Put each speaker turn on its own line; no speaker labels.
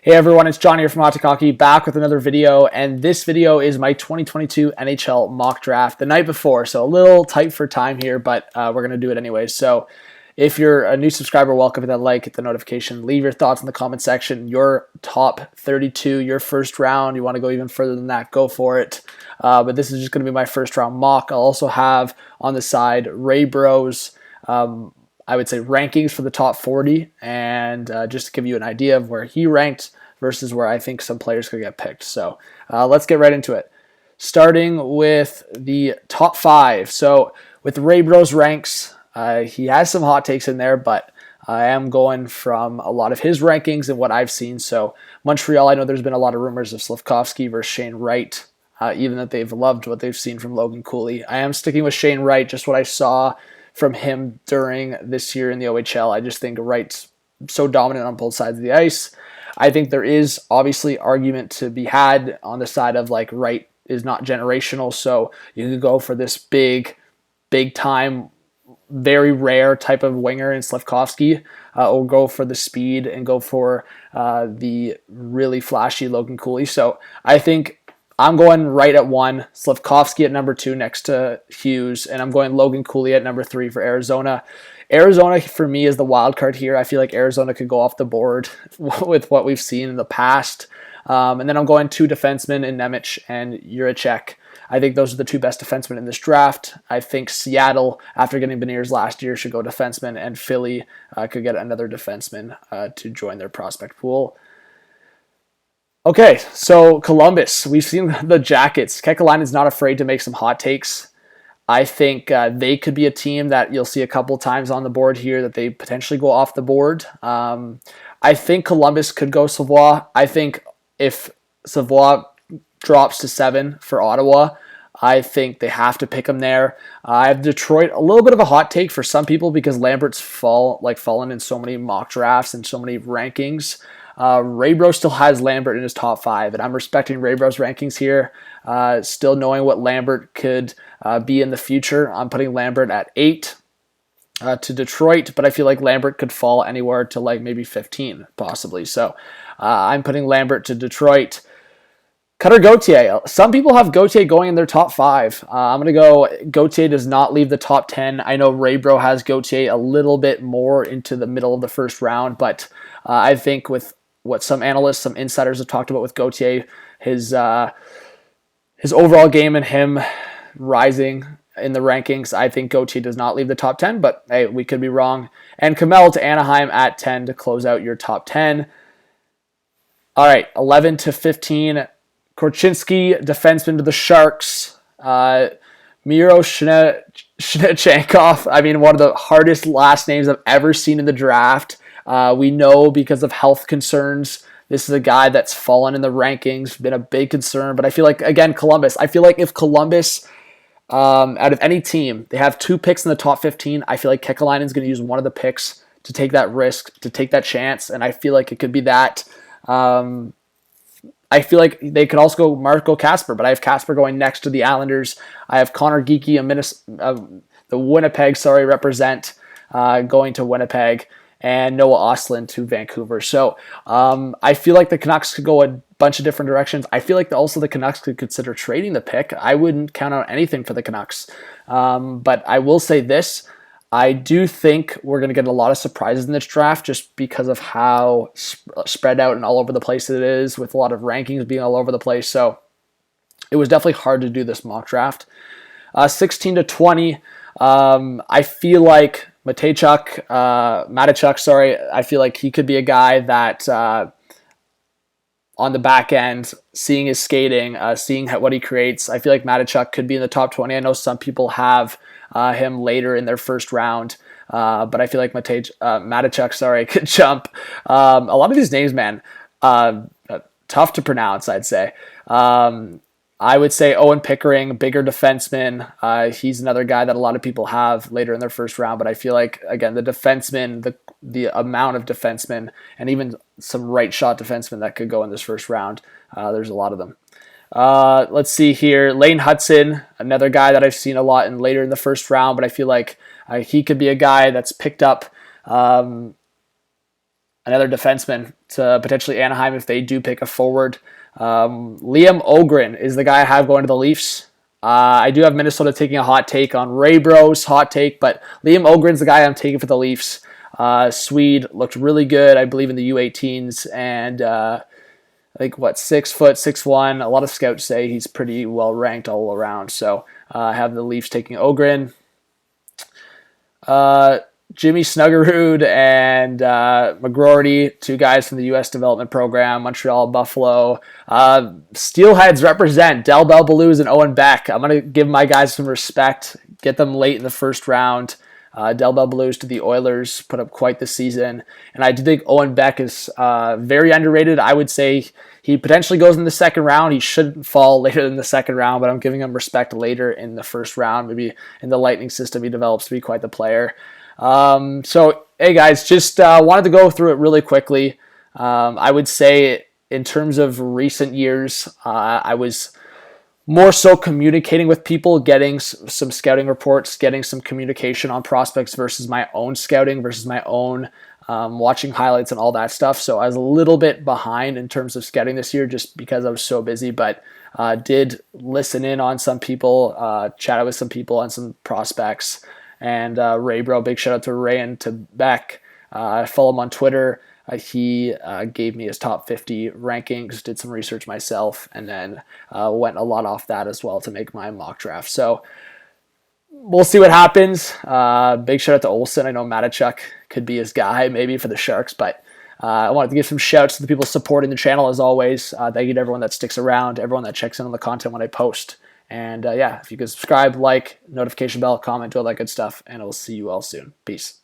Hey everyone, it's John here from Hot Hockey, back with another video, and this video is my 2022 NHL mock draft the night before, so a little tight for time here, but we're going to do it anyway. So if you're a new subscriber, welcome, hit that like, hit the notification, leave your thoughts in the comment section, your top 32, your first round. You want to go even further than that, go for it. But this is just going to be my first round mock. I'll also have on the side Ray Bros, I would say rankings for the top 40, and just to give you an idea of where he ranked versus where I think some players could get picked. So let's get right into it. Starting with the top 5. So with Ray Bros ranks, he has some hot takes in there, but I am going from a lot of his rankings and what I've seen. So Montreal, I know there's been a lot of rumors of Slafkovsky versus Shane Wright, even that they've loved what they've seen from Logan Cooley. I am sticking with Shane Wright, just what I saw from him during this year in the OHL. I just think Wright's so dominant on both sides of the ice. I think there is obviously argument to be had on the side of like Wright is not generational, so you could go for this big time, very rare type of winger in Slafkovsky, or go for the speed and go for the really flashy Logan Cooley. So I think I'm going Wright at 1, Slafkovsky at number 2 next to Hughes, and I'm going Logan Cooley at number 3 for Arizona. Arizona, for me, is the wild card here. I feel like Arizona could go off the board with what we've seen in the past. And then I'm going 2 defensemen in Nemec and Juracek. I think those are the 2 best defensemen in this draft. I think Seattle, after getting Beniers last year, should go defenseman, and Philly could get another defenseman to join their prospect pool. Okay, so Columbus. We've seen the Jackets. Kekalainen's not afraid to make some hot takes. I think they could be a team that you'll see a couple times on the board here that they potentially go off the board. I think Columbus could go Savoie. I think if Savoie drops to 7 for Ottawa, I think they have to pick him there. I have Detroit, a little bit of a hot take for some people because Lambert's fallen in so many mock drafts and so many rankings. Ray Bro still has Lambert in his top 5, and I'm respecting Ray Bro's rankings here. Still knowing what Lambert could be in the future. I'm putting Lambert at 8 to Detroit, but I feel like Lambert could fall anywhere to like maybe 15 possibly. So I'm putting Lambert to Detroit. Cutter Gauthier. Some people have Gauthier going in their top 5. I'm going to go Gauthier does not leave the top 10. I know Ray Bro has Gauthier a little bit more into the middle of the first round, but I think with what some analysts, some insiders have talked about with Gauthier, his overall game and him rising in the rankings, I think Gauthier does not leave the top 10, but hey, we could be wrong. And Kamel to Anaheim at 10 to close out your top 10. All right, 11 to 15. Korchinski, defenseman to the Sharks. Miro Shnechankov, I mean, one of the hardest last names I've ever seen in the draft. We know because of health concerns, this is a guy that's fallen in the rankings, been a big concern. But I feel like, again, Columbus. I feel like if Columbus, out of any team, they have 2 picks in the top 15, I feel like Kekalainen's going to use one of the picks to take that risk, to take that chance. And I feel like it could be that. I feel like they could also go Marco Kasper, but I have Kasper going next to the Islanders. I have Connor Geeky, the Winnipeg, represent, going to Winnipeg, and Noah Ostlund to Vancouver. So I feel like the Canucks could go a bunch of different directions. I feel like also the Canucks could consider trading the pick. I wouldn't count out anything for the Canucks. But I will say this. I do think we're going to get a lot of surprises in this draft just because of how spread out and all over the place it is, with a lot of rankings being all over the place. So it was definitely hard to do this mock draft. 16 to 20, I feel like Mateychuk, I feel like he could be a guy that on the back end, seeing his skating, seeing what he creates, I feel like Mateychuk could be in the top 20. I know some people have him later in their first round, but I feel like Mateychuk, could jump. A lot of these names, man, tough to pronounce, I'd say. I would say Owen Pickering, bigger defenseman. He's another guy that a lot of people have later in their first round, but I feel like, again, the defenseman, the amount of defensemen, and even some right shot defensemen that could go in this first round, there's a lot of them. Let's see here. Lane Hudson, another guy that I've seen a lot later in the first round, but I feel like he could be a guy that's picked up another defenseman to potentially Anaheim if they do pick a forward. Liam Ogren is the guy I have going to the Leafs. I do have Minnesota taking a hot take on Ray Bros' hot take, but Liam Ogren's the guy I'm taking for the Leafs. Swede looked really good, I believe, in the U18s, and I think, 6 foot, 6'1". A lot of scouts say he's pretty well ranked all around. So I have the Leafs taking Ogren. Jimmy Snuggerud and McGroarty, 2 guys from the U.S. development program, Montreal, Buffalo. Steelheads represent Del Bell Blues and Owen Beck. I'm going to give my guys some respect, get them late in the first round. Del Bell Blues to the Oilers, put up quite the season. And I do think Owen Beck is very underrated. I would say he potentially goes in the second round. He shouldn't fall later than the second round, but I'm giving him respect later in the first round. Maybe in the Lightning system, he develops to be quite the player. So, hey guys, just wanted to go through it really quickly. I would say in terms of recent years, I was more so communicating with people, getting some scouting reports, getting some communication on prospects versus my own scouting, versus my own watching highlights and all that stuff. So I was a little bit behind in terms of scouting this year just because I was so busy, but did listen in on some people, chatted with some people on some prospects. And Ray Bro, big shout out to Ray and to Beck. I follow him on Twitter. He gave me his top 50 rankings, did some research myself, and then went a lot off that as well to make my mock draft. So we'll see what happens. Big shout out to Olsen. I know Matachuk could be his guy maybe for the Sharks, but I wanted to give some shouts to the people supporting the channel as always. Thank you to everyone that sticks around, everyone that checks in on the content when I post. And yeah, if you could subscribe, like, notification bell, comment, do all that good stuff, and I'll see you all soon. Peace.